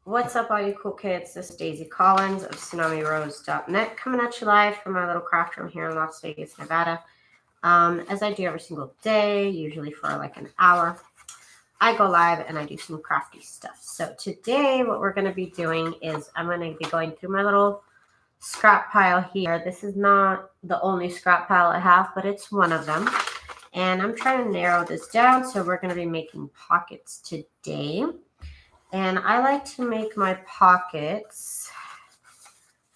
What's up, all you cool kids? This is Daisy Collins of TsunamiRose.net coming at you live from my little craft room here in Las Vegas, Nevada. As I do every single day, usually for like an hour, I go live and I do some crafty stuff. So today what we're going to be doing is I'm going to be going through my little scrap pile here. This is not the only scrap pile I have, but it's one of them. And I'm trying to narrow this down, so we're going to be making pockets today. And I like to make my pockets.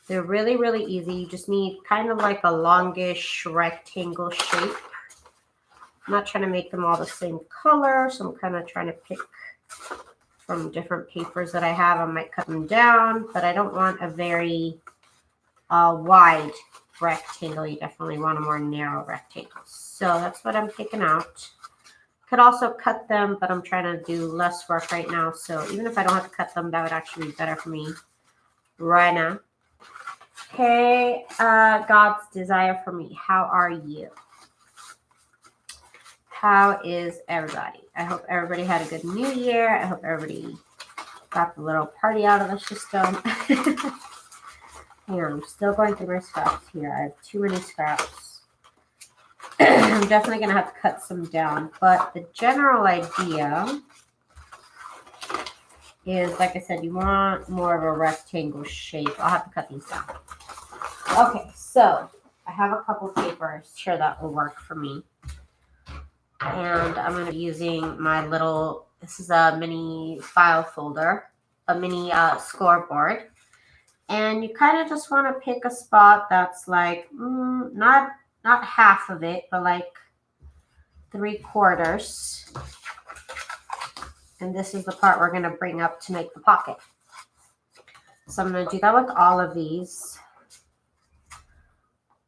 They're really, really easy. You just need kind of like a longish rectangle shape. I'm not trying to make them all the same color, so I'm kind of trying to pick from different papers that I have. I might cut them down, but I don't want a very wide rectangle. You definitely want a more narrow rectangle. So that's what I'm picking out. Could also cut them, but I'm trying to do less work right now. So even if I don't have to cut them, that would actually be better for me right now. Hey, God's desire for me. How are you? How is everybody? I hope everybody had a good new year. I hope everybody got the little party out of the system. Hang on, I'm still going through my scraps here. I have too many scraps. I'm definitely going to have to cut some down, but the general idea is, like I said, you want more of a rectangle shape. I'll have to cut these down. Okay, so I have a couple papers. Sure, that will work for me. And I'm going to be using my little, this is a mini file folder, a mini scoreboard. And you kind of just want to pick a spot that's like, not half of it, but like 3/4. And this is the part we're going to bring up to make the pocket. So I'm going to do that with all of these.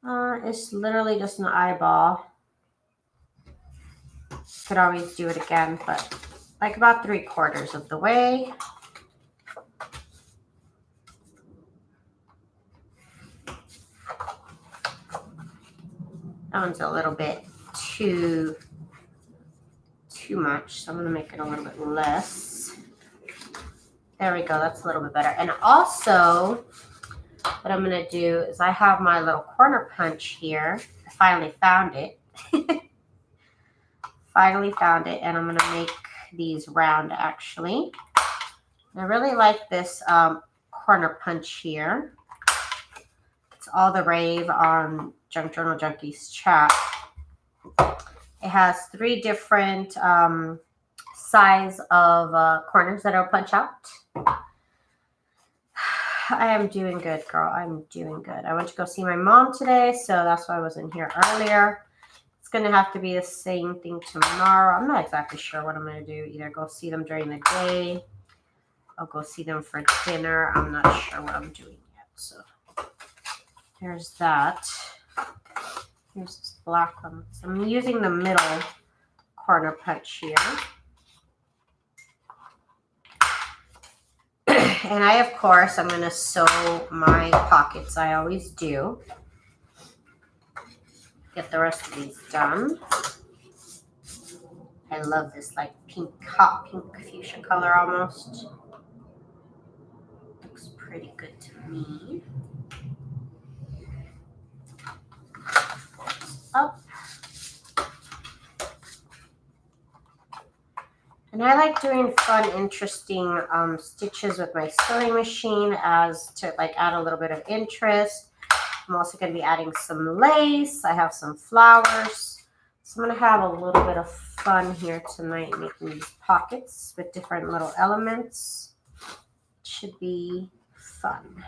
It's literally just an eyeball. Could always do it again, but like about 3/4 of the way. That one's a little bit too much, so I'm going to make it a little bit less. There we go. That's a little bit better. And also, what I'm going to do is I have my little corner punch here. I finally found it. Finally found it, and I'm going to make these round, actually. I really like this corner punch here. It's all the rave on Junk Journal Junkies chat. It has 3 different size of corners that I'll punch out. I am doing good, girl. I'm doing good. I went to go see my mom today, so that's why I wasn't here earlier. It's going to have to be the same thing tomorrow. I'm not exactly sure what I'm going to do. Either go see them during the day. I'll go see them for dinner. I'm not sure what I'm doing yet. So there's that. Here's this black one. So I'm using the middle corner punch here. And of course, I'm going to sew my pockets. I always do. Get the rest of these done. I love this like pink, hot pink fuchsia color almost. Looks pretty good to me. Up. And I like doing fun, interesting stitches with my sewing machine as to like add a little bit of interest. I'm also going to be adding some lace. I have some flowers. So I'm going to have a little bit of fun here tonight making these pockets with different little elements. It should be fun.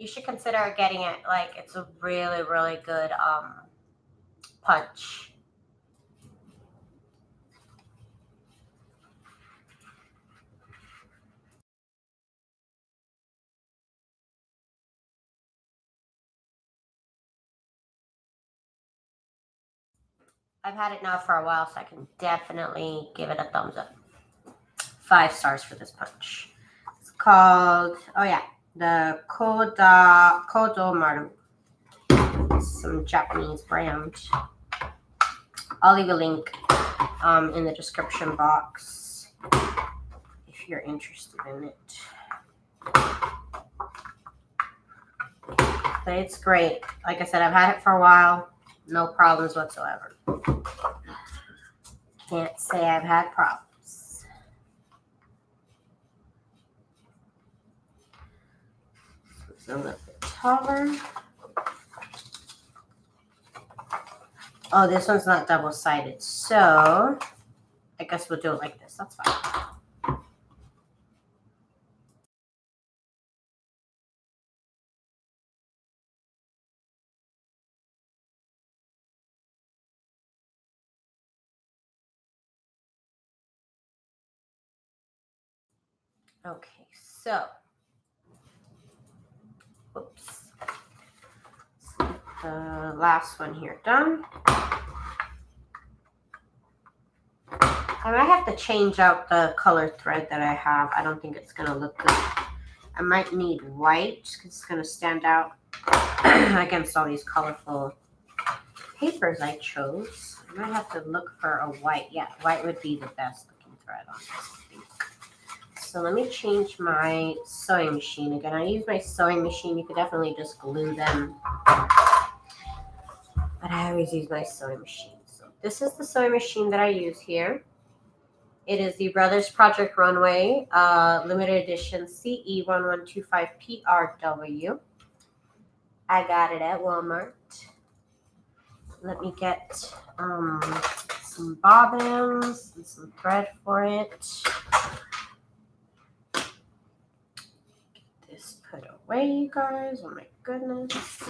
You should consider getting it. Like, it's a really, really good punch. I've had it now for a while, so I can definitely give it a thumbs up. 5 stars for this punch. called, oh yeah, the Kadomaru. Some Japanese brand. I'll leave a link in the description box if you're interested in it. But it's great. Like I said, I've had it for a while. No problems whatsoever. Can't say I've had problems. It's a little bit taller. Oh, this one's not double-sided, so I guess we'll do it like this. That's fine. Okay, so, oops. The last one here done. I might have to change out the color thread that I have. I don't think it's going to look good. I might need white because it's going to stand out against all these colorful papers I chose. I might have to look for a white. Yeah, white would be the best looking thread on this, I think. So let me change my sewing machine again. I use my sewing machine. You could definitely just glue them. But I always use my sewing machine. So this is the sewing machine that I use here. It is the Brothers Project Runway limited edition CE1125PRW. I got it at Walmart. Let me get some bobbins and some thread for it. Get this put away, you guys. Oh my goodness.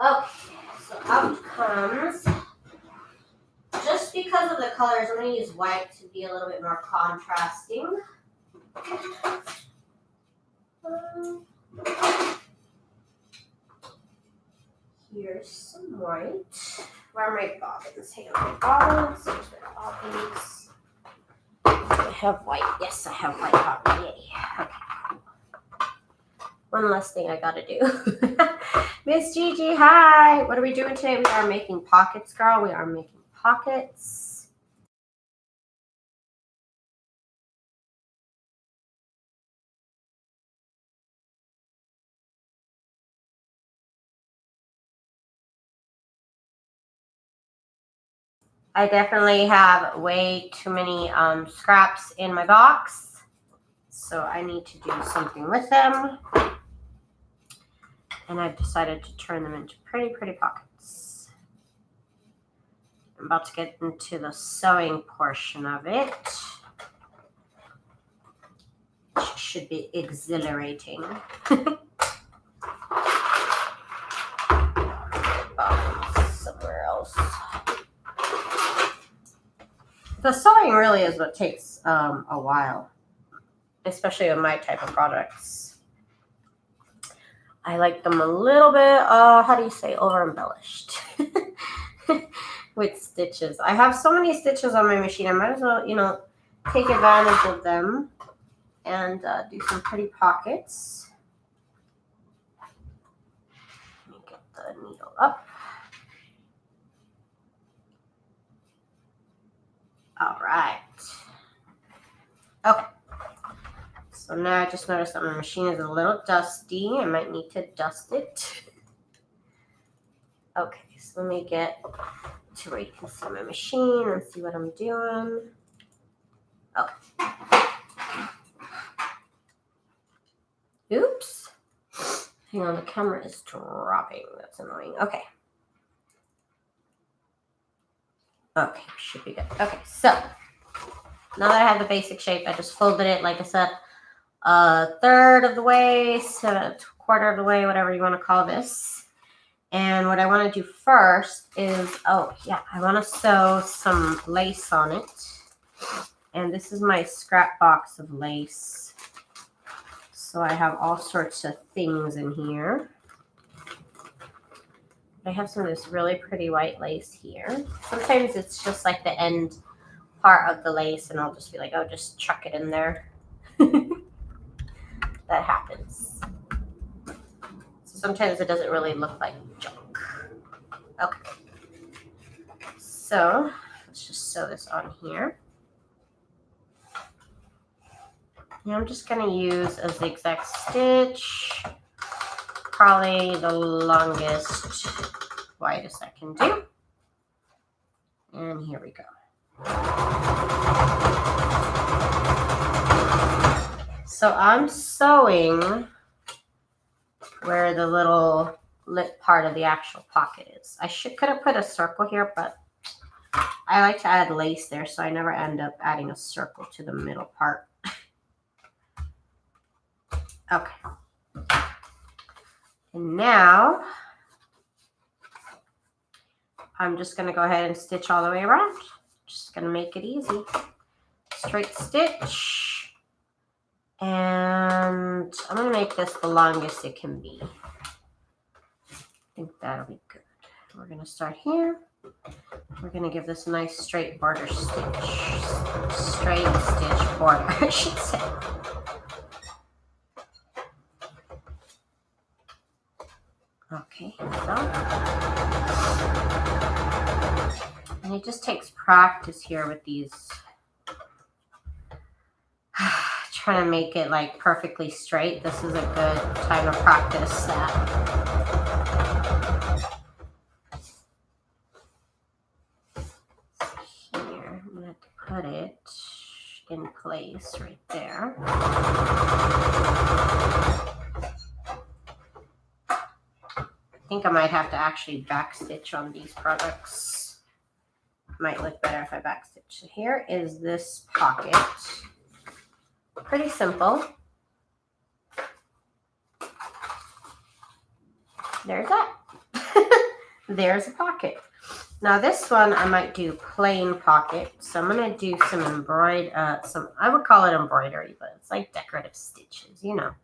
Okay, so out comes, just because of the colors, I'm going to use white to be a little bit more contrasting. Here's some white. Where are my bobbins? Hang on, my bobbins. Here's my bobbins. I have white. Yes, I have white bobbins. Yay. Okay. One last thing I gotta do. Miss Gigi, hi. What are we doing today? We are making pockets, girl. We are making pockets. I definitely have way too many scraps in my box, so I need to do something with them. And I've decided to turn them into pretty, pretty pockets. I'm about to get into the sewing portion of it, which should be exhilarating. Somewhere else. The sewing really is what takes a while, especially with my type of products. I like them a little bit, how do you say, over-embellished with stitches. I have so many stitches on my machine. I might as well, you know, take advantage of them and do some pretty pockets. Let me get the needle up. All right. Okay. So now I just noticed that my machine is a little dusty. I might need to dust it. Okay, so let me get to where you can see my machine and see what I'm doing. Okay. Oops. Hang on, the camera is dropping. That's annoying. Okay. Okay, should be good. Okay, so now that I have the basic shape, I just folded it, like I said, a third of the way, so a quarter of the way, whatever you want to call this. And what I want to do first is, oh yeah, I want to sew some lace on it. And this is my scrap box of lace. So I have all sorts of things in here. I have some of this really pretty white lace here. Sometimes it's just like the end part of the lace, and I'll just be like, oh, just chuck it in there. That happens. So sometimes it doesn't really look like junk. Okay. So let's just sew this on here. And I'm just going to use a zigzag stitch, probably the longest, widest I can do. And here we go. So I'm sewing where the little lip part of the actual pocket is. I could have put a circle here, but I like to add lace there, so I never end up adding a circle to the middle part. Okay. And now I'm just going to go ahead and stitch all the way around. Just going to make it easy. Straight stitch. And I'm going to make this the longest it can be. I think that'll be good. We're going to start here. We're going to give this a nice straight border stitch. Straight stitch border, I should say. Okay, here we go. And it just takes practice here with these. Trying to make it like perfectly straight. This is a good time to practice that. Here, I'm going to have to put it in place right there. I think I might have to actually backstitch on these products. Might look better if I backstitch. So here is this pocket. Pretty simple. There's that. There's a pocket. Now this one I might do plain pocket. So I'm gonna do some I would call it embroidery, but it's like decorative stitches, you know.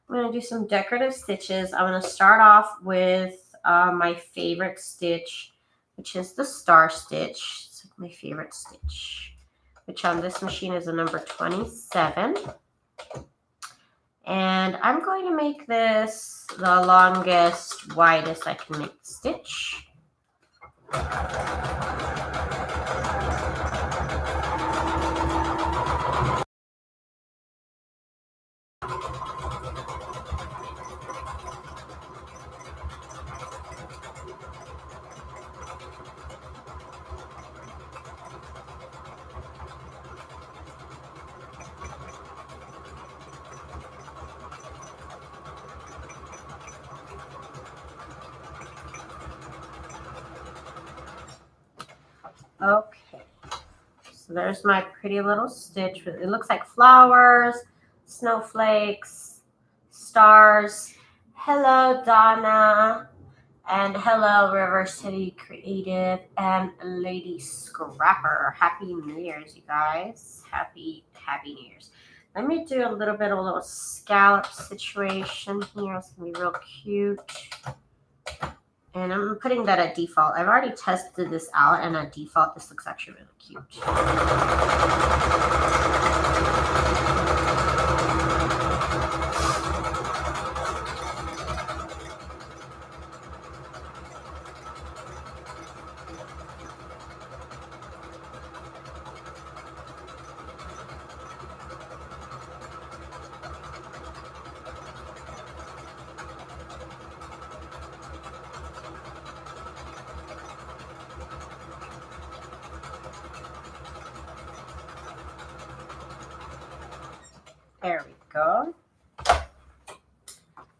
I'm gonna do some decorative stitches. I'm gonna start off with my favorite stitch, which is the star stitch. It's my favorite stitch, which on this machine is a number 27. And I'm going to make this the longest, widest I can make the stitch. Okay, so there's my pretty little stitch. It looks like flowers, snowflakes, stars. Hello, Donna. And hello, River City Creative and Lady Scrapper. Happy New Year's, you guys. Happy New Year's. Let me do a little bit of a little scallop situation here. It's going to be real cute. And I'm putting that at default. I've already tested this out, and at default, this looks actually really cute. There we go.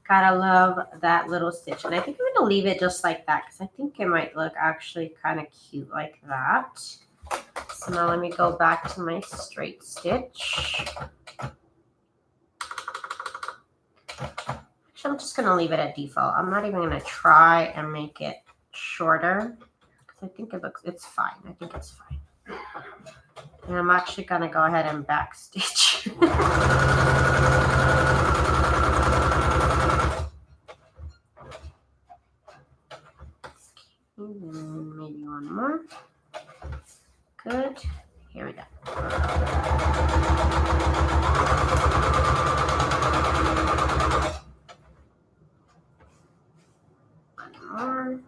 Gotta love that little stitch. And I think I'm going to leave it just like that because I think it might look actually kind of cute like that. So now let me go back to my straight stitch. Actually, I'm just going to leave it at default. I'm not even going to try and make it shorter because I think it's fine. I think it's fine. And I'm actually going to go ahead and backstitch. And maybe one more. Good. Here we go. One more.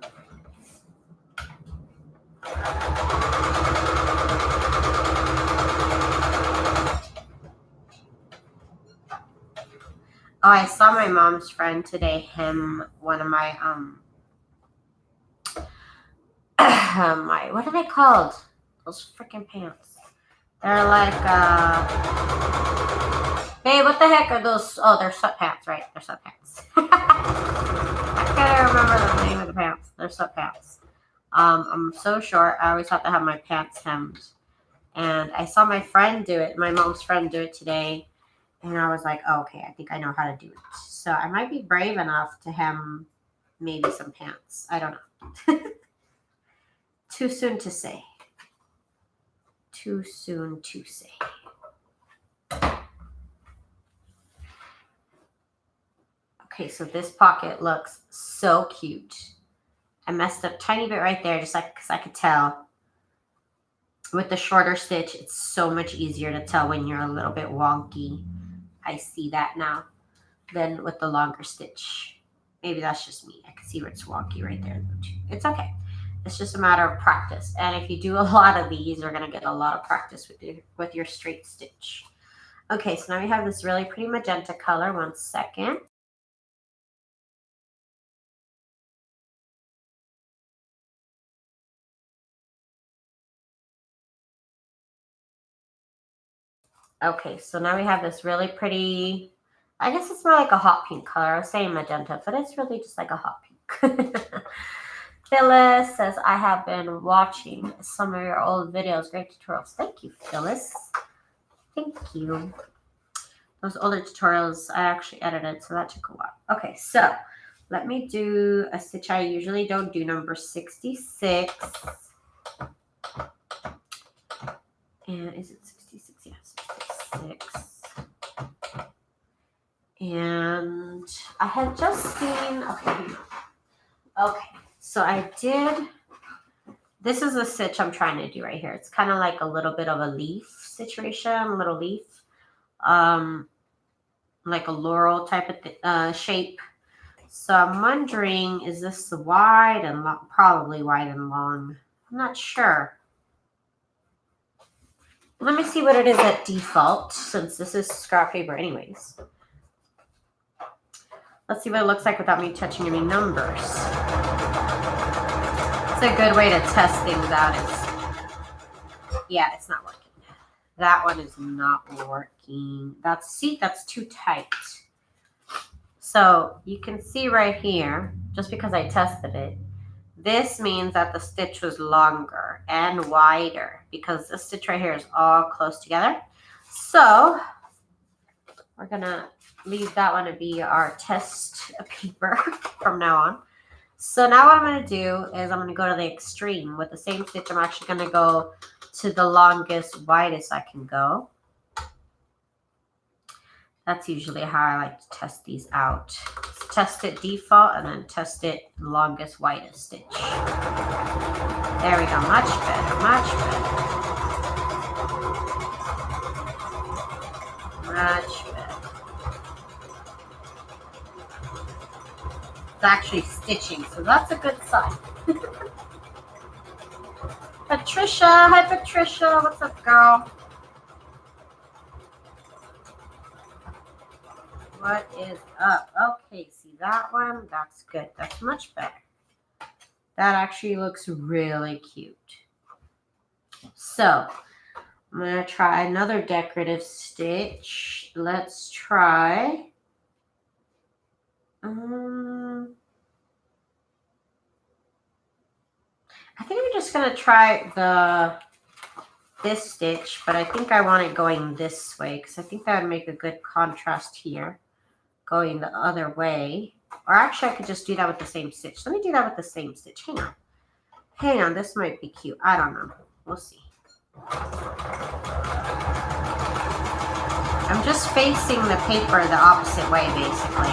Oh, I saw my mom's friend today hem one of my my, what are they called? Those freaking pants. They're like hey, what the heck are those? Oh, they're sweatpants, right? They're sweatpants. I can't remember the name of the pants. They're sweatpants. I'm so short. I always have to have my pants hemmed. And I saw my friend do it, my mom's friend do it today. And I was like, oh, okay, I think I know how to do it. So I might be brave enough to hem maybe some pants. I don't know. Too soon to say. Too soon to say. Okay, so this pocket looks so cute. I messed up a tiny bit right there, just like because I could tell. With the shorter stitch, it's so much easier to tell when you're a little bit wonky. I see that now. Than with the longer stitch. Maybe that's just me. I can see where it's wonky right there. It's okay. It's just a matter of practice. And if you do a lot of these, you're going to get a lot of practice with your straight stitch. Okay, so now we have this really pretty magenta color. One second. Okay, so now we have this really pretty, I guess it's more like a hot pink color. I was saying magenta, but it's really just like a hot pink. Phyllis says, I have been watching some of your old videos. Great tutorials. Thank you, Phyllis. Thank you. Those older tutorials, I actually edited, so that took a while. Okay, so let me do a stitch I usually don't do, number 66. And is it 66? Yeah, 66. And I had just seen, okay, so I did, this is a stitch I'm trying to do right here. It's kind of like a little bit of a leaf situation, a little leaf, like a laurel type of shape. So I'm wondering, is this wide and long? Probably wide and long. I'm not sure. Let me see what it is at default, since this is scrap paper anyways. Let's see what it looks like without me touching any numbers. It's a good way to test things out. Yeah, it's not working. That one is not working. That's too tight. So you can see right here, just because I tested it, this means that the stitch was longer and wider because this stitch right here is all close together. So we're gonna leave that one to be our test paper from now on. So now what I'm gonna do is I'm gonna go to the extreme. With the same stitch, I'm actually gonna go to the longest, widest I can go. That's usually how I like to test these out. Test it default and then test it longest, widest stitch. There we go, much better, much better. Much better. It's actually stitching, so that's a good sign. Patricia, hi Patricia, what's up, girl? What is up? Okay, see that one? That's good. That's much better. That actually looks really cute. So I'm going to try another decorative stitch. Let's try. I think I'm just going to try this stitch, but I think I want it going this way because I think that would make a good contrast here, going the other way. Or actually, I could just do that with the same stitch. Let me do that with the same stitch. Hang on. Hang on. This might be cute. I don't know. We'll see. I'm just facing the paper the opposite way, basically.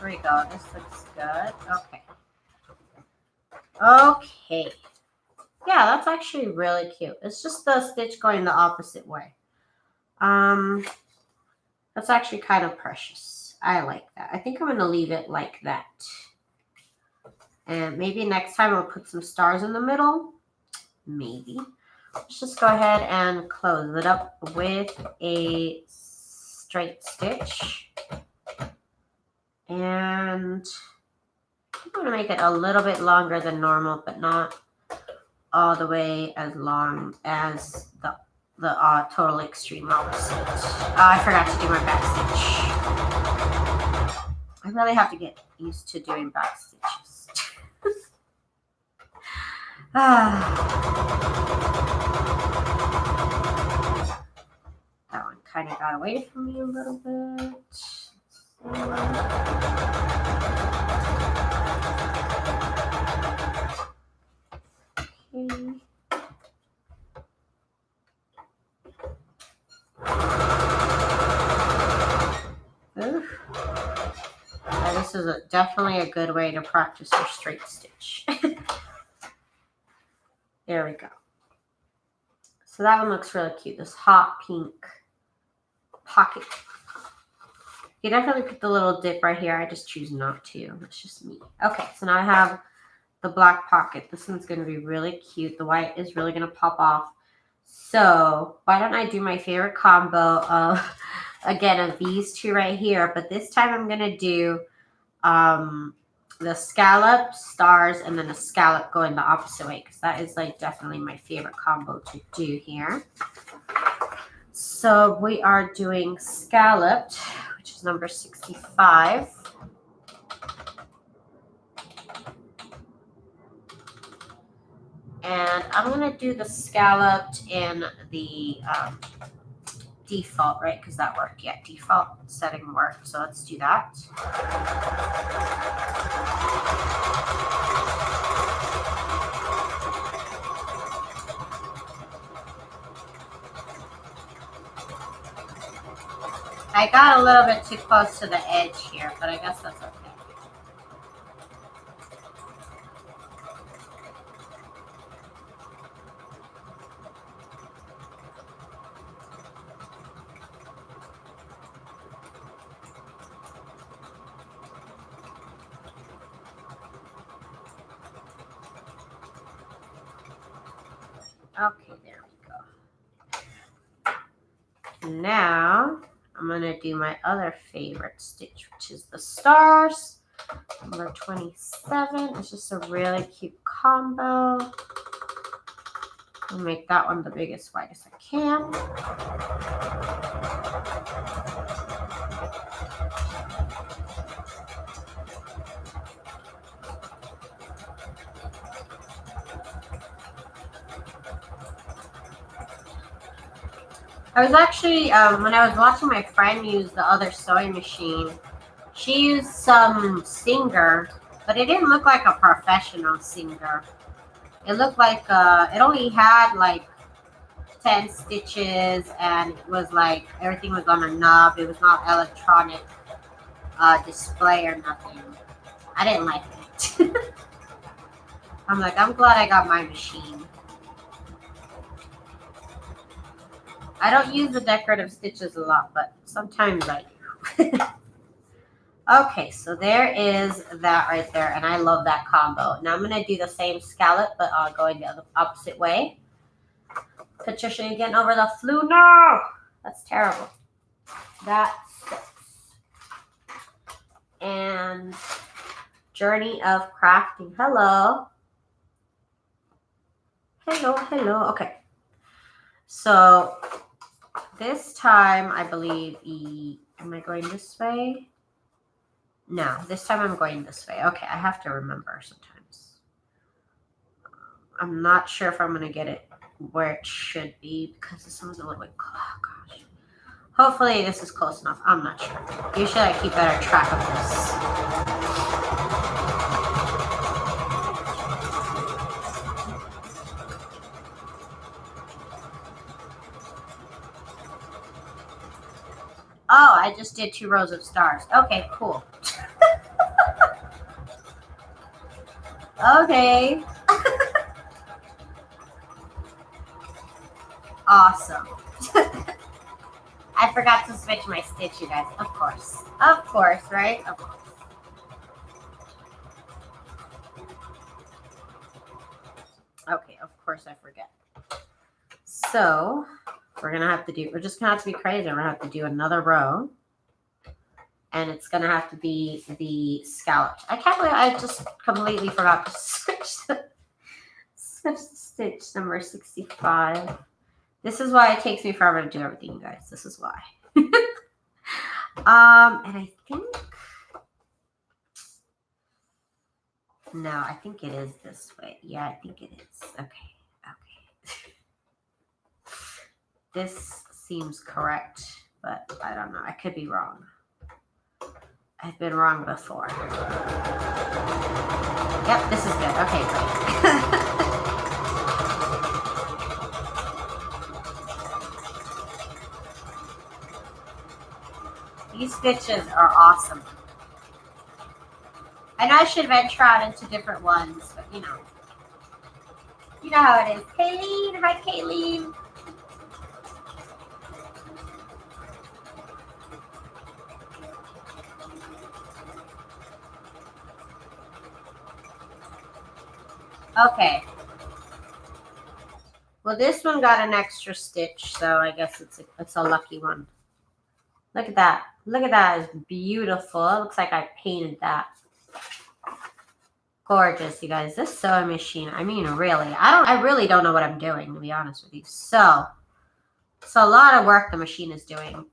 Here we go. This looks good. Okay. Okay. Yeah, that's actually really cute. It's just the stitch going the opposite way. That's actually kind of precious. I like that. I think I'm going to leave it like that. And maybe next time I'll put some stars in the middle. Maybe. Let's just go ahead and close it up with a straight stitch. And I'm going to make it a little bit longer than normal, but not all the way as long as the total extreme opposite. I forgot to do my back stitch. I really have to get used to doing back stitches. That one kind of got away from me a little bit. Okay. Oof. This is definitely a good way to practice your straight stitch. There we go. So that one looks really cute. This hot pink pocket. You definitely put the little dip right here. I just choose not to. It's just me. Okay, so now I have the black pocket. This one's going to be really cute. The white is really going to pop off. So why don't I do my favorite combo of, again, of these two right here. But this time I'm going to do the scallop, stars, and then the scallop going the opposite way. Because that is like definitely my favorite combo to do here. So we are doing scalloped, which is number 65. And I'm going to do the scalloped in the default, right? Because that worked. Yeah, default setting worked. So let's do that. I got a little bit too close to the edge here, but I guess that's okay. Okay, there we go. Now, I'm going to do my other favorite stitch, which is the stars. Number 27. It's just a really cute combo. I'll make that one the biggest, widest I can. I was actually, when I was watching my friend use the other sewing machine, she used some Singer, but it didn't look like a professional Singer. It looked like, it only had like 10 stitches, and it was like, everything was on a knob. It was not electronic display or nothing. I didn't like it. I'm like, I'm glad I got my machine. I don't use the decorative stitches a lot, but sometimes I do. Okay, so there is that right there, and I love that combo. Now I'm going to do the same scallop, but going the opposite way. Patricia, you're getting over the flu? No! That's terrible. That sucks. And Journey of Crafting. Hello. Hello, hello. Okay. So this time, I believe, am I going this way? No, this time I'm going this way. Okay, I have to remember sometimes. I'm not sure if I'm going to get it where it should be because this one's a little bit, oh gosh. Hopefully this is close enough. I'm not sure. Usually I keep better track of this. Oh, I just did 2 rows of stars. Okay, cool. Okay. Awesome. I forgot to switch my stitch, you guys. Of course. Of course, right? Of course. Okay, of course I forget. So we're just gonna have to be crazy. We're gonna have to do another row. And it's gonna have to be the scalloped. I can't believe I just completely forgot to switch the stitch number 65. This is why it takes me forever to do everything, you guys. This is why. And I think no, I think it is this way. Yeah, I think it is. Okay. This seems correct, but I don't know. I could be wrong. I've been wrong before. Yep, this is good. Okay, great. These stitches are awesome. I know I should venture out into different ones, but you know how it is. Kayleen, hi Kayleen. Okay. Well, this one got an extra stitch, so I guess it's a lucky one. Look at that. Look at that. It's beautiful. It looks like I painted that. Gorgeous, you guys. This sewing machine, I mean, really, I really don't know what I'm doing, to be honest with you. So it's a lot of work the machine is doing.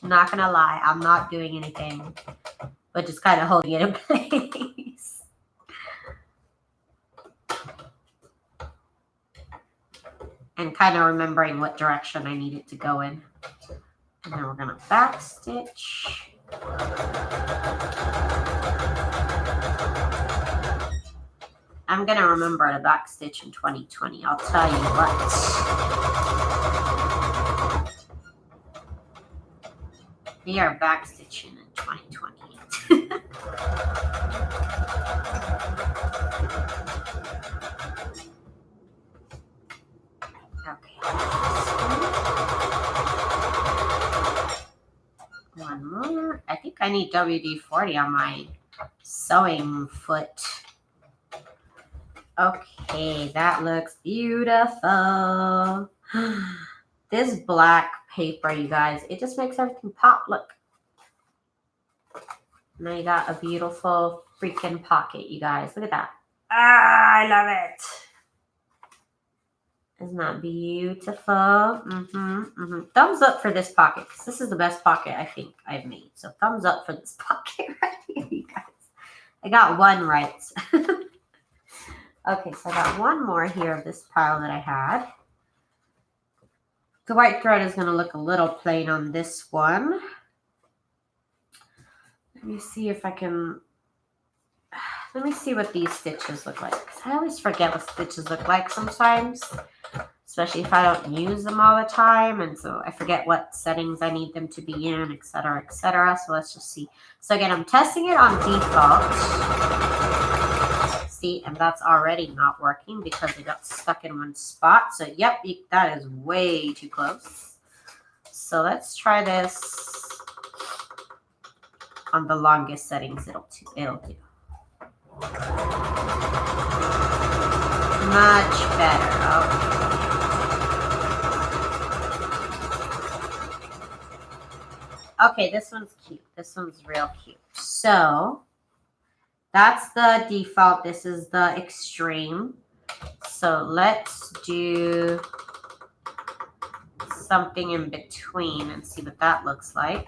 Not gonna lie, I'm not doing anything, but just kind of holding it in place. And kind of remembering what direction I need it to go in. And then we're gonna back stitch. I'm gonna remember to back stitch in 2020. I'll tell you what. We are back stitching in 2020. Okay. One more. I think I need WD-40 on my sewing foot. Okay, that looks beautiful. This black paper, you guys, it just makes everything pop. Look. Now you got a beautiful freaking pocket, you guys. Look at that. Ah, I love it. Isn't that beautiful? Thumbs up for this pocket, because this is the best pocket I think I've made. So thumbs up for this pocket right here, you guys. I got one right. Okay, so I got one more here of this pile that I had. The white thread is going to look a little plain on this one. Let me see if I can... Let me see what these stitches look like. Because I always forget what stitches look like sometimes. Especially if I don't use them all the time. And so I forget what settings I need them to be in, etc., etc. So let's just see. So again, I'm testing it on default. See, and that's already not working because it got stuck in one spot. So yep, that is way too close. So let's try this on the longest settings it'll do. Much better. Okay, this one's cute. This one's real cute. So that's the default. This is the extreme. So let's do something in between and see what that looks like.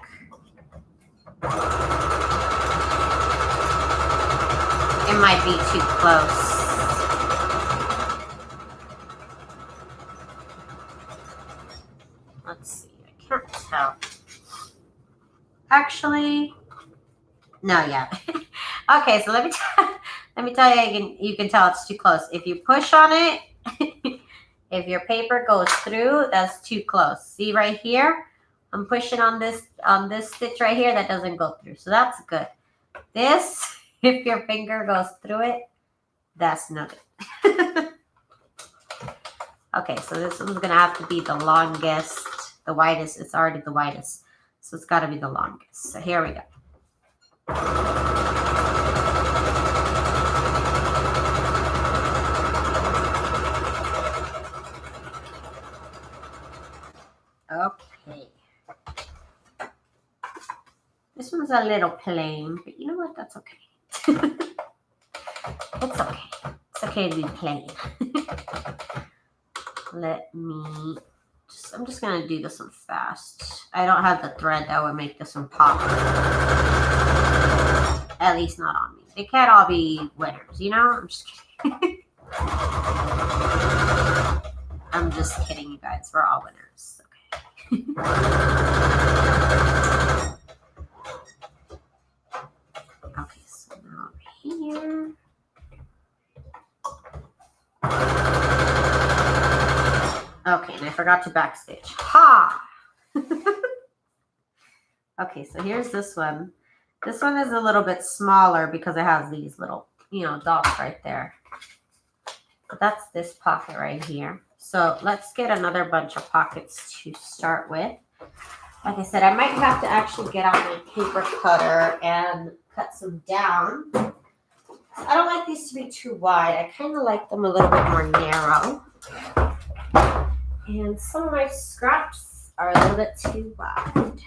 It might be too close. Let's see. I can't tell. Actually, no, yeah. Okay, so let me tell you, you can tell it's too close. If you push on it, if your paper goes through, that's too close. See right here? I'm pushing on this stitch right here, that doesn't go through. So that's good. This, if your finger goes through it, That's not it. Okay, so this one's gonna have to be the longest, the widest. It's already the widest, so it's got to be the longest. So here we go. Okay. This one's a little plain, but you know what? That's okay. It's okay. It's okay to be plain. I'm just gonna do this one fast. I don't have the thread that would make this one pop. At least not on me. They can't all be winners, you know? I'm just kidding. I'm just kidding, you guys. We're all winners. Okay. Okay, so now over here. Okay, and I forgot to backstitch. Ha! Okay, so here's this one. This one is a little bit smaller because it has these little, dots right there. But that's this pocket right here. So let's get another bunch of pockets to start with. Like I said, I might have to actually get out my paper cutter and cut some down. I don't like these to be too wide. I kind of like them a little bit more narrow. And some of my scraps are a little bit too wide.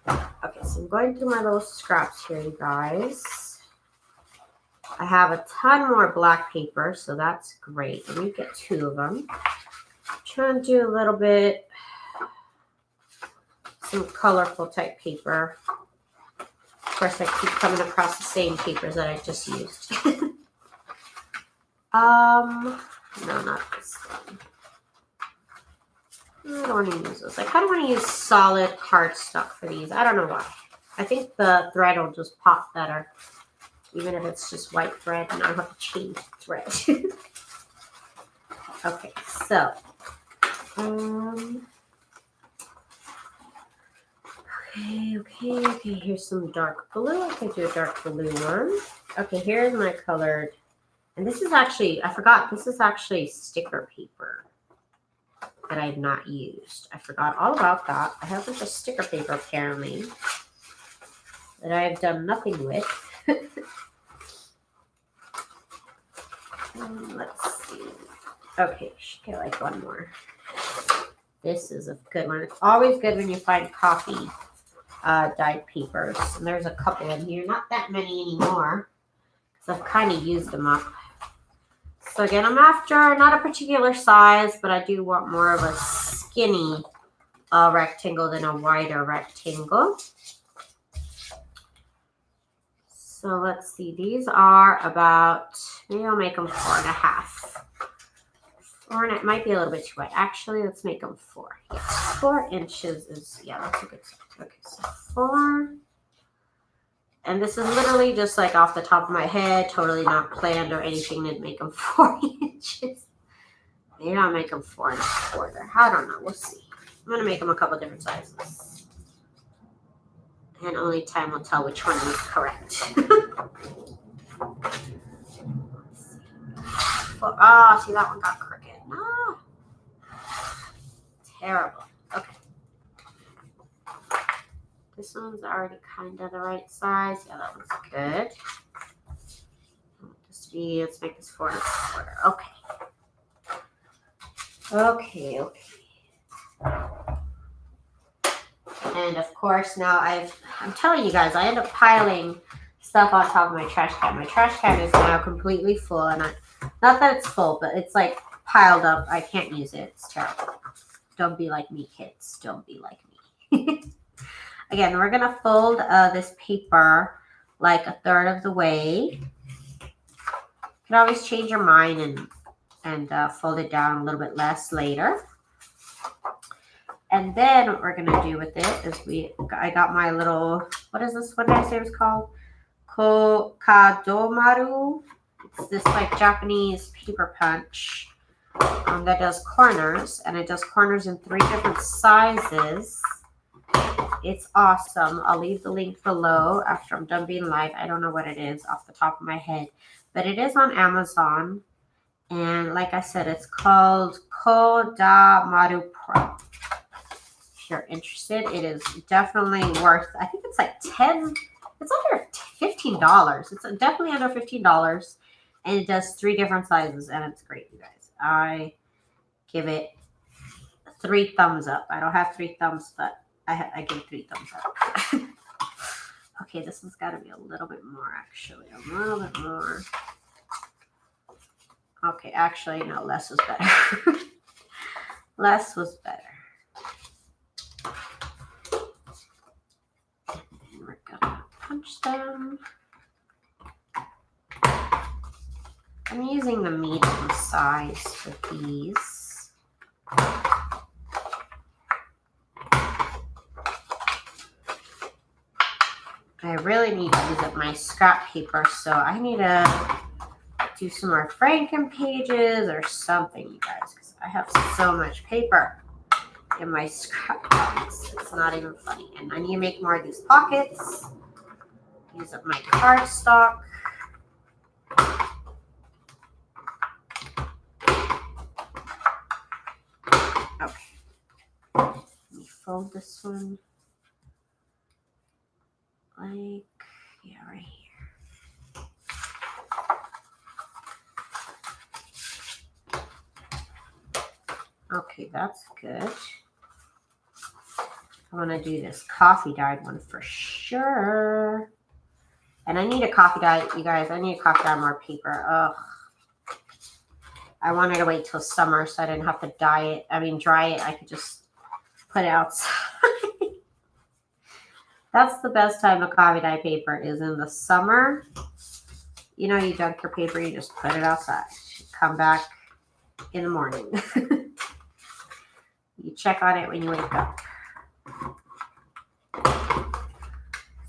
Okay, so I'm going through my little scraps here, you guys. I have a ton more black paper, so that's great. Let me get 2 of them. I'm trying to do a little bit, some colorful type paper. Of course, I keep coming across the same papers that I just used. No, not this one. I don't want to use those. I kind of want to use solid cardstock for these. I don't know why. I think the thread will just pop better, even if it's just white thread and I don't have to change thread. Okay, so okay. Here's some dark blue. I can do a dark blue one. Okay, here's my colored. And this is actually, I forgot, this is actually sticker paper that I've not used. I forgot all about that. I have a bunch of sticker paper apparently that I've done nothing with. Let's see. Okay, should get like one more. This is a good one. It's always good when you find coffee dyed papers. And there's a couple in here. Not that many anymore, because I've kind of used them up. So again, I'm after not a particular size, but I do want more of a skinny rectangle than a wider rectangle. So let's see, these are about, maybe I'll make them 4.5. 4, and it might be a little bit too wide. Actually, let's make them 4. Yes, 4 inches is, yeah, that's a good size. Okay, so 4. And this is literally just like off the top of my head, totally not planned or anything to make them 4 inches. Maybe I'll make them 4.25. I don't know. We'll see. I'm going to make them a couple different sizes. And only time will tell which one is correct. Oh, see, that one got crooked. No. Terrible. Okay. This one's already kind of the right size. Yeah, that one's good. Let's make this 4.25. Okay. And of course, now I'm telling you guys, I end up piling stuff on top of my trash can. My trash can is now completely full, and not that it's full, but it's like piled up. I can't use it. It's terrible. Don't be like me, kids. Don't be like me. Again, we're going to fold this paper like 1/3 of the way. You can always change your mind and fold it down a little bit less later. And then what we're going to do with it is I got my little, what is this? What did I say it was called? Kadomaru. It's this like Japanese paper punch that does corners. And it does corners in 3 different sizes. It's awesome. I'll leave the link below after I'm done being live. I don't know what it is off the top of my head, but it is on Amazon. And like I said, it's called Kadomaru Pro. If you're interested, it is definitely worth, I think it's like it's under $15. It's definitely under $15. And it does 3 different sizes, and it's great, you guys. I give it 3 thumbs up. I don't have 3 thumbs, but I give 3 thumbs up. Okay, this one's got to be a little bit more, actually. A little bit more. Okay, actually, no, less was better. Less was better. And then we're going to punch them. I'm using the medium size for these. I really need to use up my scrap paper, so I need to do some more Franken pages or something, you guys, because I have so much paper in my scrap box. It's not even funny. And I need to make more of these pockets. Use up my cardstock. Okay. Let me fold this one. Like, yeah, right here. Okay, that's good. I want to do this coffee dyed one for sure. And I need a coffee dye, you guys. I need a coffee dye more paper. Ugh. I wanted to wait till summer so I didn't have to dye it. I mean, dry it. I could just put it outside. That's the best time to coffee dye paper is in the summer. You know, you dunk your paper, you just put it outside. Come back in the morning. You check on it when you wake up.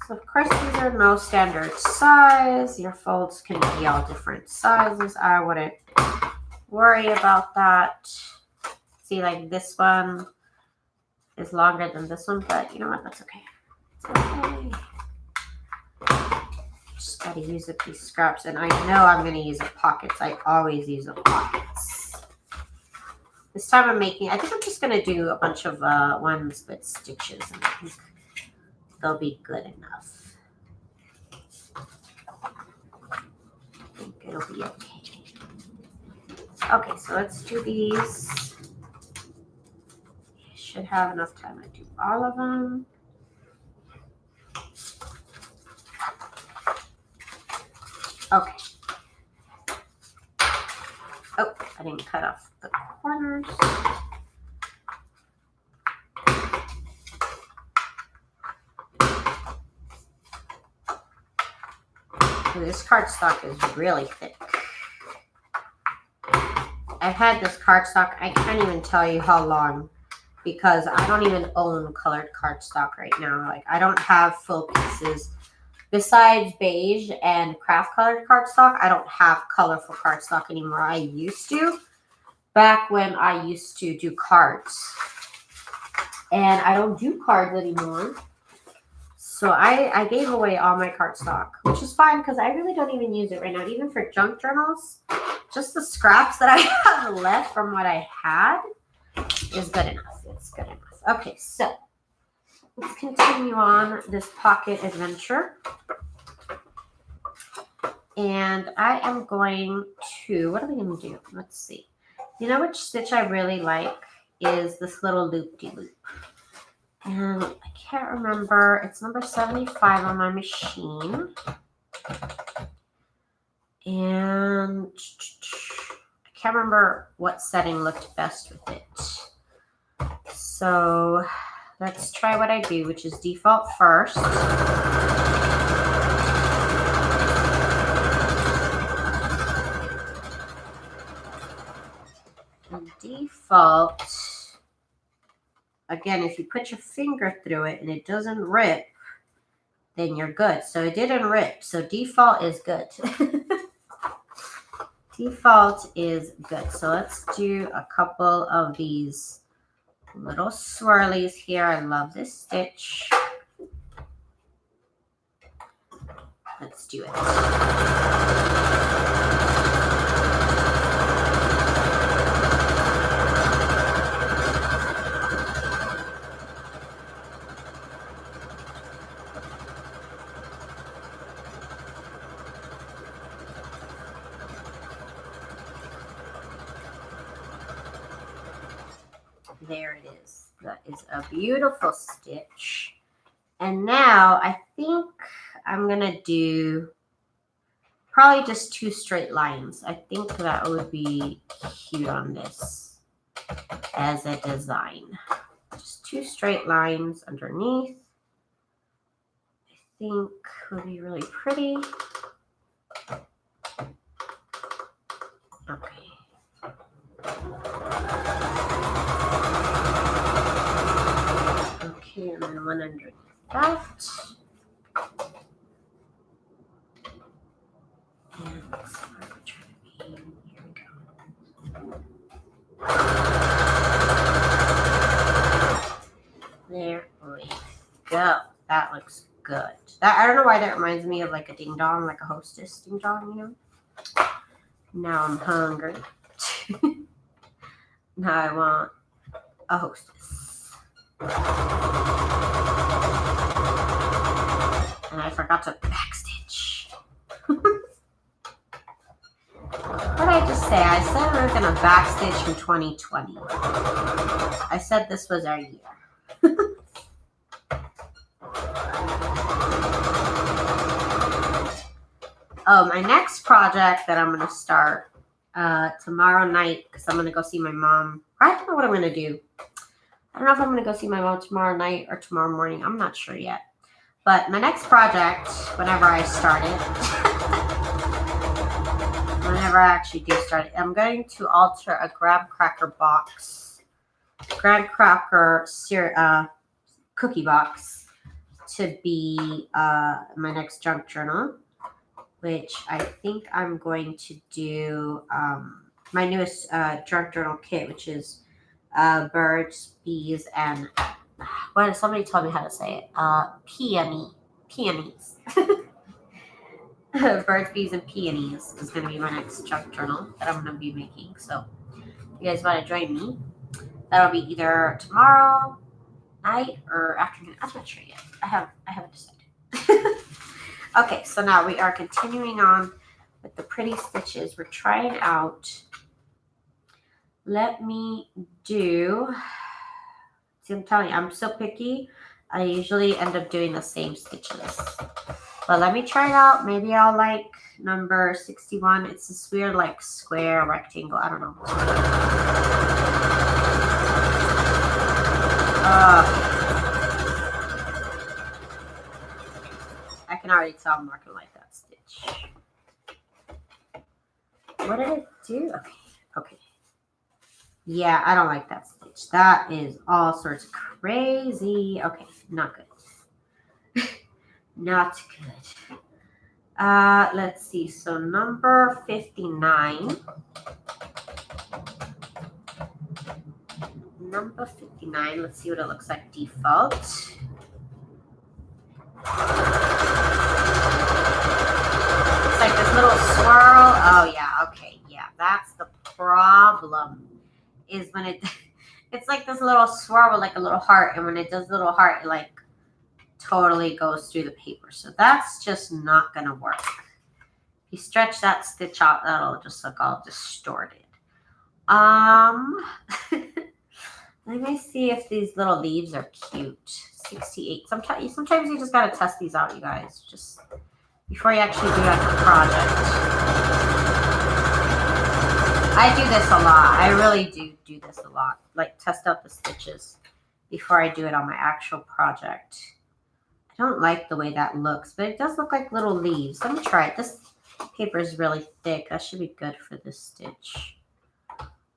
So, of course, these are no standard size. Your folds can be all different sizes. I wouldn't worry about that. See, like this one is longer than this one, but you know what? That's okay. Okay. Just gotta use up these scraps, and I know I'm gonna use up pockets. I always use up pockets. This time I think I'm just gonna do a bunch of ones with stitches, and I think they'll be good enough. I think it'll be okay. Okay, so let's do these. Should have enough time to do all of them. Okay. Oh, I didn't cut off the corners. This cardstock is really thick. I've had this cardstock, I can't even tell you how long, because I don't even own colored cardstock right now. Like, I don't have full pieces. Besides beige and craft colored cardstock, I don't have colorful cardstock anymore. I used to, back when I used to do cards. And I don't do cards anymore. So I gave away all my cardstock, which is fine because I really don't even use it right now. Even for junk journals, just the scraps that I have left from what I had is good enough. It's good enough. Okay, so let's continue on this pocket adventure. And I am going to, what are we going to do? Let's see. You know which stitch I really like is this little loop-de-loop. And I can't remember. It's number 75 on my machine. And I can't remember what setting looked best with it. So let's try what I do, which is default first. And default, again, if you put your finger through it and it doesn't rip, then you're good. So it didn't rip. So default is good. Default is good. So let's do a couple of these little swirlies here. I love this stitch. Let's do it. There it is. That is a beautiful stitch. And now I think I'm gonna do probably just 2 straight lines. I think that would be cute on this as a design. Just 2 straight lines underneath. I think would be really pretty. Okay. Okay, and then one underneath that. And let's see where we're trying to be. Here we go. There we go. That looks good. That, I don't know why that reminds me of like a ding dong, like a hostess ding dong, you know? Now I'm hungry. Now I want a hostess. And I forgot to backstitch. What did I just say? I said we were going to backstitch in 2020. I said this was our year. Oh, my next project that I'm going to start tomorrow night, because I'm going to go see my mom. I don't know what I'm going to do. I don't know if I'm going to go see my mom tomorrow night or tomorrow morning. I'm not sure yet. But my next project, whenever I start it, whenever I actually do start it, I'm going to alter a graham cracker box, graham cracker cookie box to be my next junk journal, which I think I'm going to do my newest junk journal kit, which is birds, bees, and what somebody told me how to say it. Peonies. Birds, bees, and peonies is going to be my next junk journal that I'm going to be making. So if you guys want to join me, that'll be either tomorrow night or afternoon. I'm not sure yet. I haven't decided. Okay, so now we are continuing on with the pretty stitches. We're trying out. Let me do. See, I'm telling you, I'm so picky. I usually end up doing the same stitches. But let me try it out. Maybe I'll like number 61. It's this weird like square rectangle. I don't know. I can already tell I'm not gonna like that stitch. What did it do? Okay. Yeah, I don't like that stitch. That is all sorts of crazy. Okay, not good. Not good. Let's see. So number 59. Number 59. Let's see what it looks like default. It's like this little swirl. Oh yeah. Okay. Yeah, that's the problem. Is when it's like this little swirl with like a little heart, and when it does a little heart, it like totally goes through the paper. So that's just not gonna work. If you stretch that stitch out, that'll just look all distorted. Let me see if these little leaves are cute. 68. Sometimes you just gotta test these out, you guys. Just before you actually do like a project. I do this a lot. I really do this a lot. Like test out the stitches before I do it on my actual project. I don't like the way that looks, but it does look like little leaves. Let me try it. This paper is really thick. That should be good for this stitch.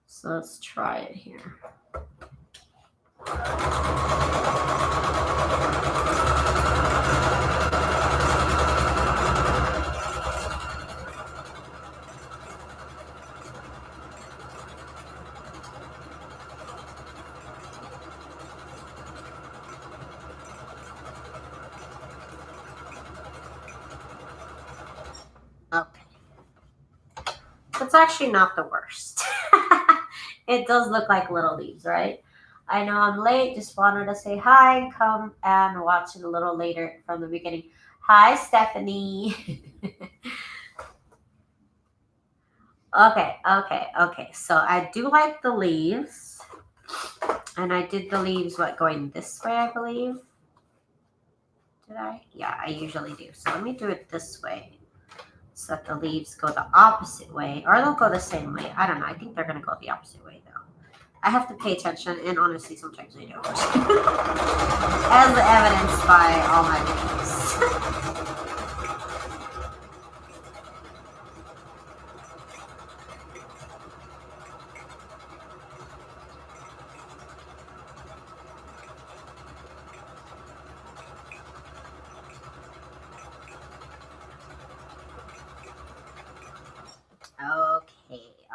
So let's try it here. It's actually not the worst. It does look like little leaves, right? I know I'm late. Just wanted to say hi. Come and watch it a little later from the beginning. Hi, Stephanie. Okay. So I do like the leaves. And I did the leaves, going this way, I believe. Did I? Yeah, I usually do. So let me do it this way so that the leaves go the opposite way. Or they'll go the same way. I don't know. I think they're going to go the opposite way, though. I have to pay attention, and honestly, sometimes I don't. As evidenced by all my videos.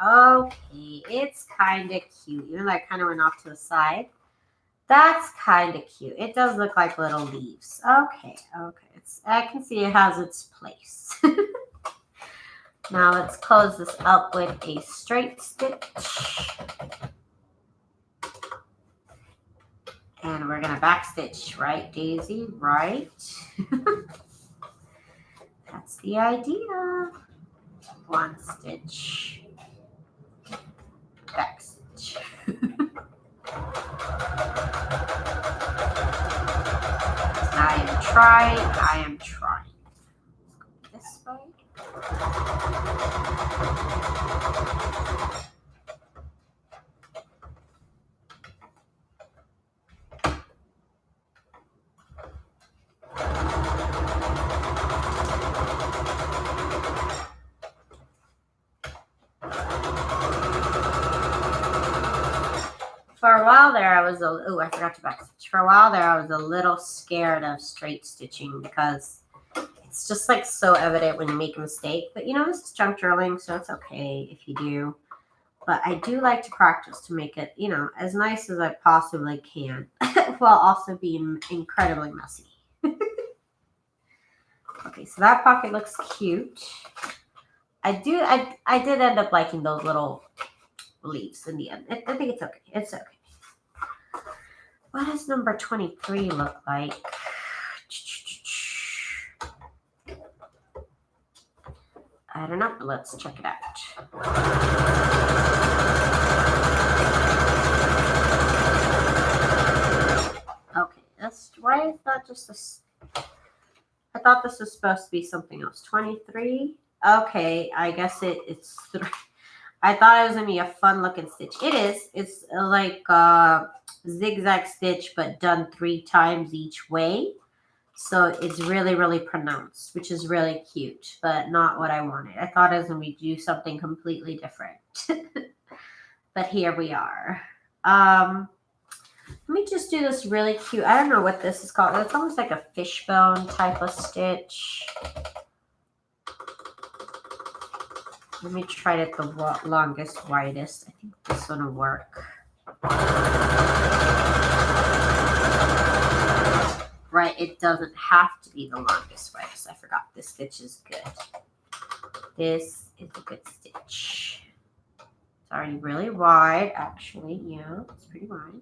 Okay, it's kind of cute. Even though I kind of went off to the side. That's kind of cute. It does look like little leaves. Okay. I can see it has its place. Now let's close this up with a straight stitch. And we're going to back stitch, right, Daisy? Right? That's the idea. One stitch, back stitch. I am trying. Let's go this way. For a while there, I forgot to back stitch. For a while there, I was a little scared of straight stitching because it's just like so evident when you make a mistake. But this is junk drilling, so it's okay if you do. But I do like to practice to make it, as nice as I possibly can, while also being incredibly messy. Okay, so that pocket looks cute. I did end up liking those little leaves in the end. I think it's okay. It's okay. What does number 23 look like? I don't know. Let's check it out. Okay, why is that just a... I thought this was supposed to be something else. 23? Okay, I guess it's 3. I thought it was going to be a fun looking stitch. It is. It's like a zigzag stitch, but done 3 times each way. So it's really, really pronounced, which is really cute, but not what I wanted. I thought it was going to do something completely different. But here we are. Let me just do this really cute. I don't know what this is called. It's almost like a fishbone type of stitch. Let me try it the longest, widest. I think this one will work. Right, it doesn't have to be the longest, widest. I forgot this stitch is good. This is a good stitch. It's already really wide, actually. Yeah, it's pretty wide.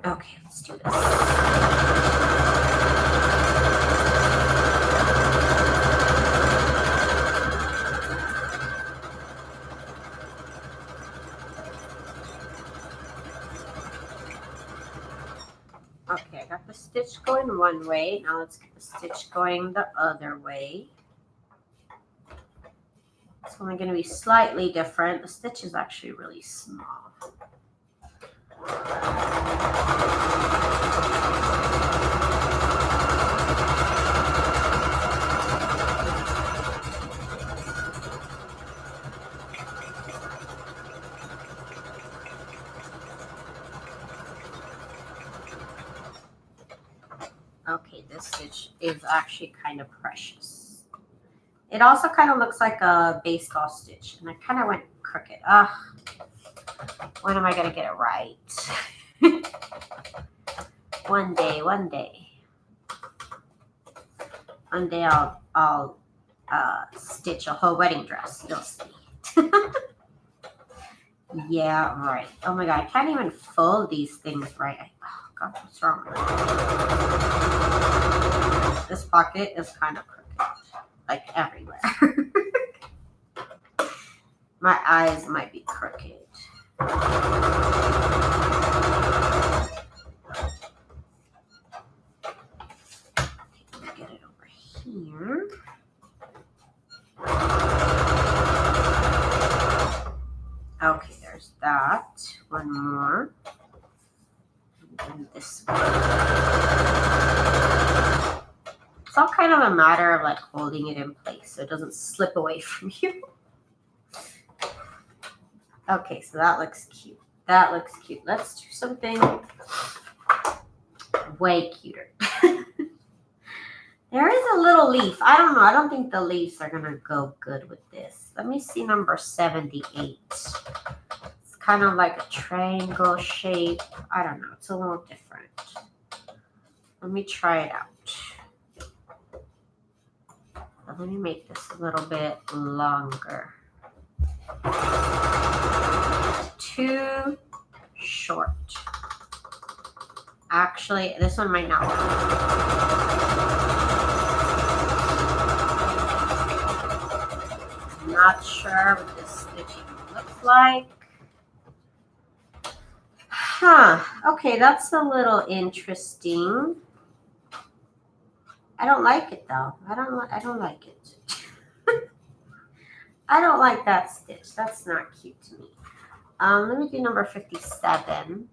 Okay, let's do this. Okay, I got the stitch going one way. Now let's get the stitch going the other way. It's only going to be slightly different. The stitch is actually really small. Okay, this stitch is actually kind of precious. It also kind of looks like a baseball stitch, and I kind of went crooked. When am I going to get it right? One day. One day I'll stitch a whole wedding dress. You'll see. Yeah, right. Oh my god, I can't even fold these things right. Oh god, what's wrong with it? This pocket is kind of crooked, like everywhere. My eyes might be crooked. Get it over here. Okay, there's that. One more. And then this one. It's all kind of a matter of like holding it in place so it doesn't slip away from you. Okay, so that looks cute. That looks cute. Let's do something way cuter. There is a little leaf. I don't know. I don't think the leaves are going to go good with this. Let me see number 78. It's kind of like a triangle shape. I don't know. It's a little different. Let me try it out. Let me make this a little bit longer. Too short. Actually, this one might not work. Not sure what this stitching looks like. Huh. Okay, that's a little interesting. I don't like it though. I don't like it. I don't like that stitch. That's not cute to me. Let me do number 57.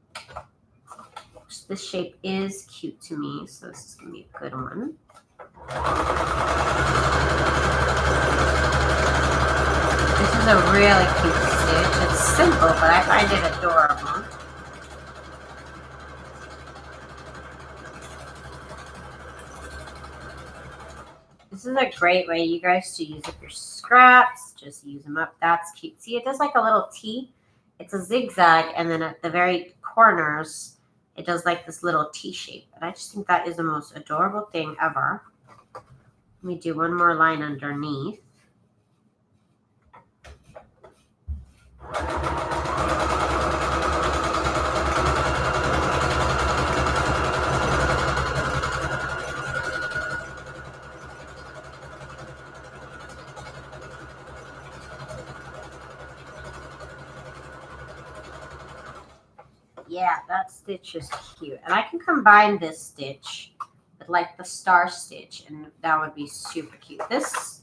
This shape is cute to me, so this is gonna be a good one. This is a really cute stitch. It's simple, but I find it adorable. This is a great way, you guys, to use up your scraps. Just use them up. That's cute. See, it does like a little T. It's a zigzag, and then at the very corners, it does like this little T shape. And I just think that is the most adorable thing ever. Let me do one more line underneath. Yeah, that stitch is cute. And I can combine this stitch with like the star stitch, and that would be super cute. This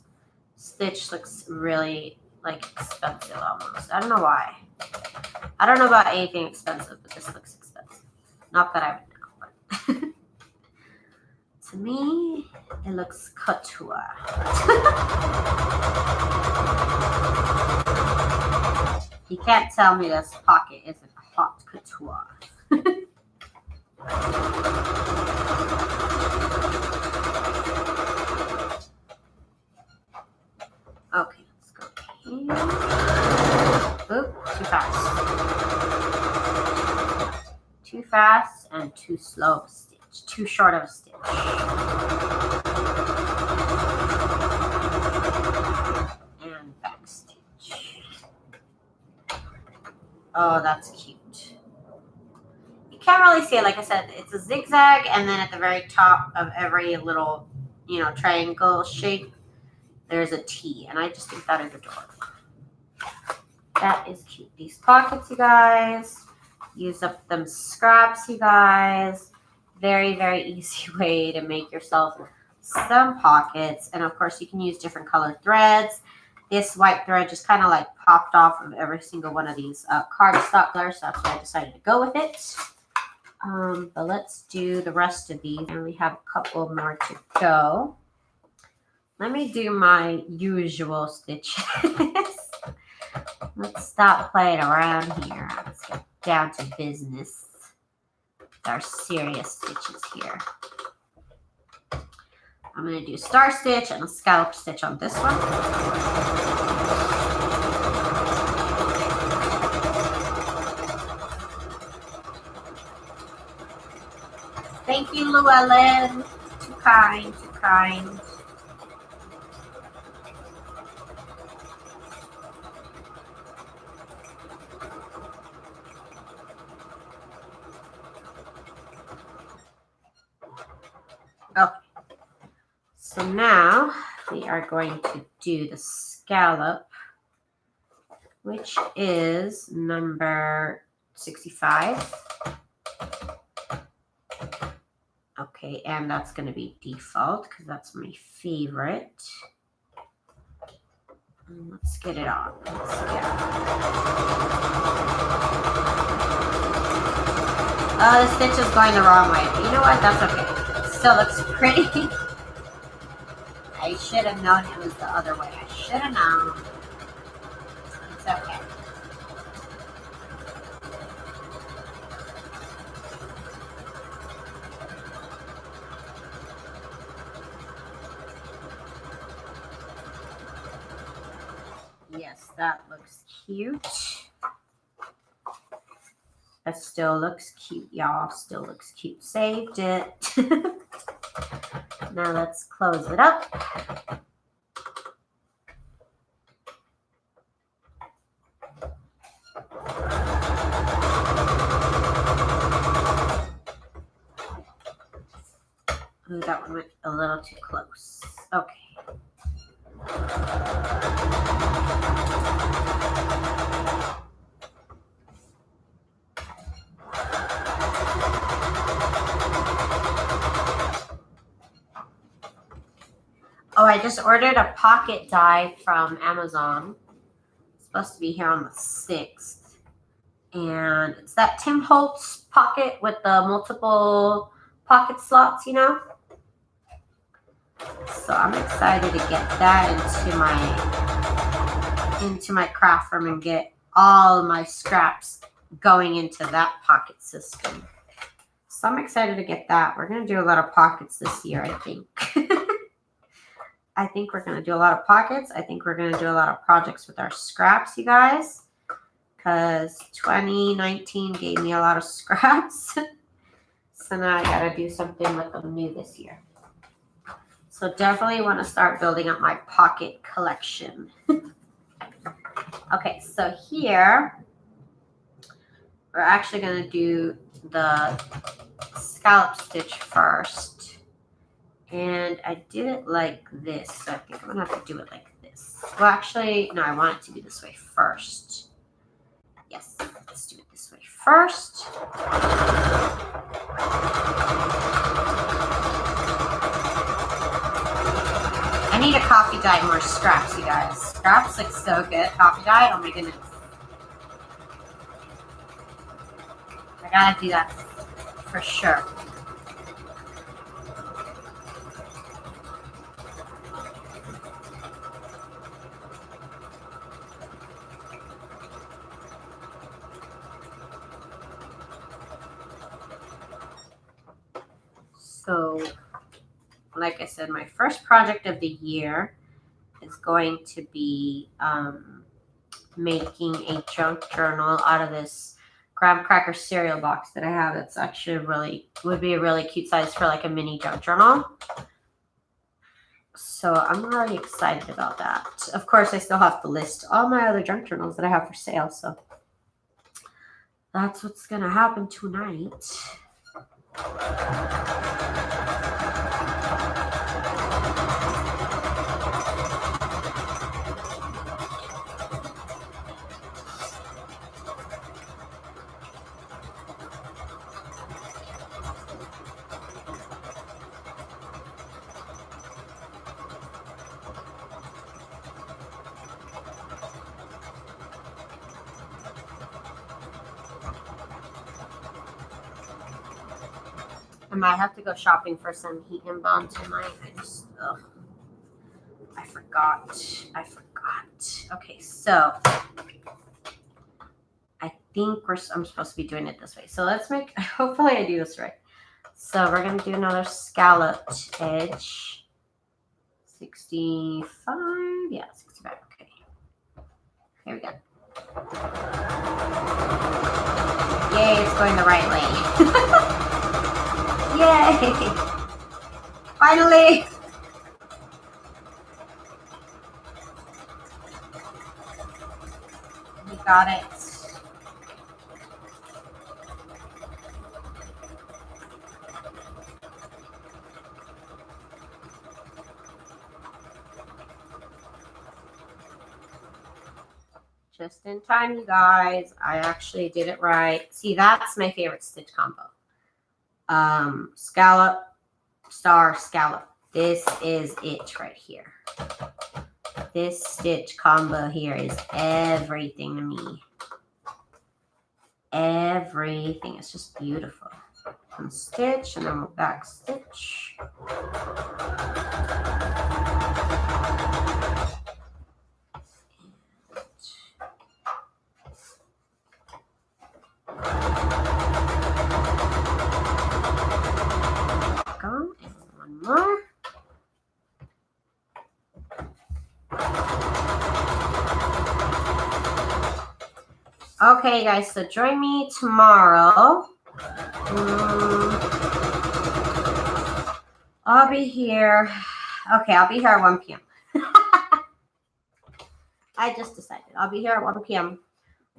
stitch looks really like expensive almost. I don't know why. I don't know about anything expensive, but this looks expensive. Not that I would know, but to me, it looks couture. You can't tell me this pocket isn't hot couture. Okay, let's go here. Oop, too fast. Too fast and too slow of a stitch. Too short of a stitch. And back stitch. Oh, that's cute. You can't really see it. Like I said, it's a zigzag, and then at the very top of every little, triangle shape, there's a T, and I just think that is adorable. That is cute. These pockets, you guys. Use up them scraps, you guys. Very, very easy way to make yourself some pockets. And of course, you can use different colored threads. This white thread just kind of like popped off of every single one of these cardstock colors, so that's why I decided to go with it. But let's do the rest of these, and we have a couple more to go. Let me do my usual stitches. Let's stop playing around here. Let's get down to business with our serious stitches here. I'm going to do a star stitch and a scallop stitch on this one. Thank you, Llewellyn. Too kind, too kind. Okay, so now we are going to do the scallop, which is number 65. Okay, and that's going to be default because that's my favorite. And let's get it on. Let's get it. Oh, the stitch is going the wrong way. But you know what? That's okay. It still looks pretty. I should have known it was the other way. I should have known. It's okay. Yes, that looks cute. That still looks cute, y'all. Still looks cute. Saved it. Now let's close it up. Ooh, that one went a little too close. Okay. Oh, I just ordered a pocket die from Amazon. It's supposed to be here on the 6th. And it's that Tim Holtz pocket with the multiple pocket slots, you know? So I'm excited to get that into my craft room and get all my scraps going into that pocket system. So I'm excited to get that. We're going to do a lot of pockets this year, I think. I think we're going to do a lot of pockets. I think we're going to do a lot of projects with our scraps, you guys. Because 2019 gave me a lot of scraps. So now I got to do something with them new this year. So definitely want to start building up my pocket collection. Okay, so here we're actually going to do the scallop stitch first. And I did it like this, so I think I'm going to have to do it like this. Well, actually, no, I want it to be this way first. Yes, let's do it this way first. I need a coffee dye more scraps, you guys. Scraps look so good. Coffee dye, oh my goodness. I gotta do that for sure. So, like I said, my first project of the year is going to be making a junk journal out of this graham cracker cereal box that I have. That's actually would be a really cute size for like a mini junk journal. So I'm already excited about that. Of course, I still have to list all my other junk journals that I have for sale. So that's what's going to happen tonight. I might have to go shopping for some heat and balm tonight. I forgot. Okay, so I think I'm supposed to be doing it this way. So let's hopefully I do this right. So we're going to do another scalloped edge. 65, yeah, 65, okay. Here we go. Yay, it's going the right way. Yay! Finally! We got it. Just in time, you guys. I actually did it right. See, that's my favorite stitch combo. Scallop, star, scallop. This is it right here. This stitch combo here is everything to me. Everything. It's just beautiful. One stitch and then we'll back stitch. Go and one more. Okay, guys, so join me tomorrow. I'll be here. Okay, I'll be here at 1 p.m. I just decided. I'll be here at 1 p.m.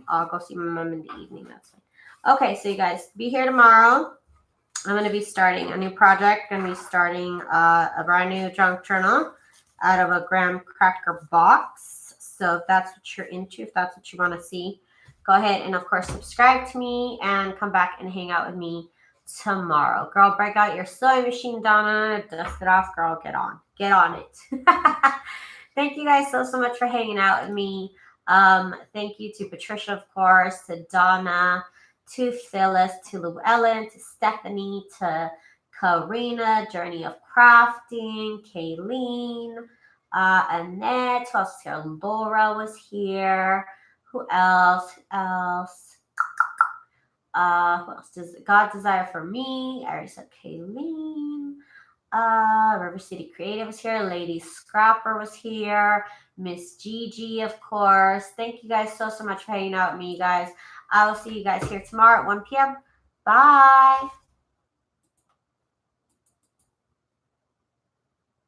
I'll go see my mom in the evening. That's fine. Okay, so you guys, be here tomorrow. I'm going to be starting a new project. I'm going to be starting a brand new junk journal out of a graham cracker box. So if that's what you're into, if that's what you want to see, go ahead and, of course, subscribe to me and come back and hang out with me tomorrow. Girl, break out your sewing machine, Donna. Dust it off, girl. Get on. Get on it. Thank you guys so much for hanging out with me. Thank you to Patricia, of course, to Donna, to Phyllis, to Llewellyn, to Stephanie, to Karina, Journey of Crafting, Kayleen, Annette, who else here? Laura was here. Who else? Who else? Who else? Does God Desire for Me? I already said Kayleen. River City Creative was here. Lady Scrapper was here. Miss Gigi, of course. Thank you guys so much for hanging out with me, guys. I will see you guys here tomorrow at 1 p.m. Bye.